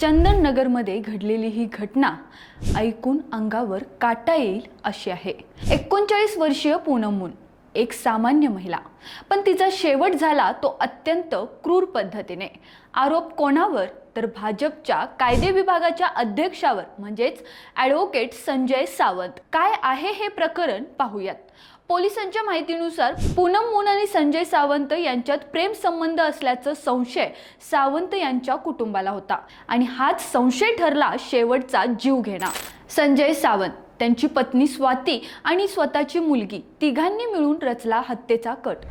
चंदननगरमध्ये घडलेली ही घटना ऐकून अंगावर काटा येईल अशी आहे। 39 वर्षीय पूनम मून एक सामान्य महिला, पण तिचा शेवट झाला तो अत्यंत क्रूर पद्धतीने। आरोप कोणावर तर भाजपच्या कायदे विभागाच्या अध्यक्षावर म्हणजेच ॲडव्होकेट संजय सावंत। काय आहे हे प्रकरण पाहूयात। पोलिसांच्या माहितीनुसार पूनम मून आणि संजय सावंत यांच्यात प्रेम संबंध असल्याचा संशय सावंत यांच्या कुटुंबाला होता आणि हाच संशय ठरला शेवटचा जीवघेणा। संजय सावंत, त्यांची पत्नी स्वाती आणि स्वतःची मुलगी तिघांनी मिळून रचला हत्येचा कट।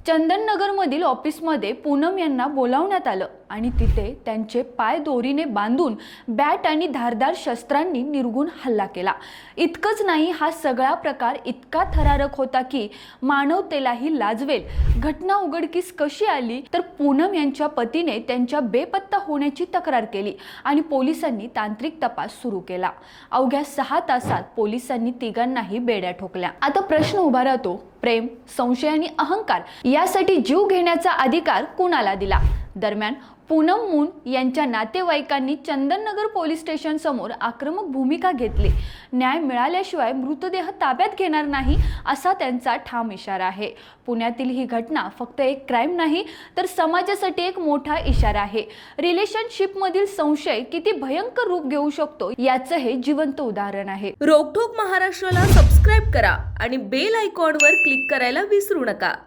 चंदननगरमधील ऑफिसमध्ये पूनम यांना बोलावण्यात आलं आणि तिथे त्यांचे पाय दोरीने बांधून बॅट आणि धारदार शस्त्रांनी निर्गुण हल्ला केला। इतकंच नाही, हा सगळा प्रकार इतका थरारक होता की मानवतेलाही लाजवेल। घटना उघडकीस कशी आली तर पूनम यांच्या पतीने त्यांच्या बेपत्ता होण्याची तक्रार केली आणि पोलिसांनी तांत्रिक तपास सुरू केला। अवघ्या 6 तासात पोलिसांनी तिघांनाही बेड्या ठोकल्या। आता प्रश्न उभा राहतो, प्रेम, संशय आणि अहंकार यासाठी जीव घेण्याचा अधिकार कुणाला दिला? दरम्यान पूनम मून यांच्या नातेवाईकांनी चंदननगर पोलीस स्टेशन समोर आक्रमक भूमिका घेतली। न्याय मिळाल्याशिवाय मृतदेह ताब्यात घेणार नाही असा त्यांचा ठाम इशारा आहे। पुण्यातील ही घटना फक्त एक क्राईम नाही तर समाजासाठी एक मोठा इशारा आहे। रिलेशनशिपमधील संशय किती भयंकर रूप घेऊ शकतो याचं हे जिवंत उदाहरण आहे। रोकठोक महाराष्ट्राला सबस्क्राईब करा आणि बेल आयकॉनवर क्लिक करायला विसरू नका।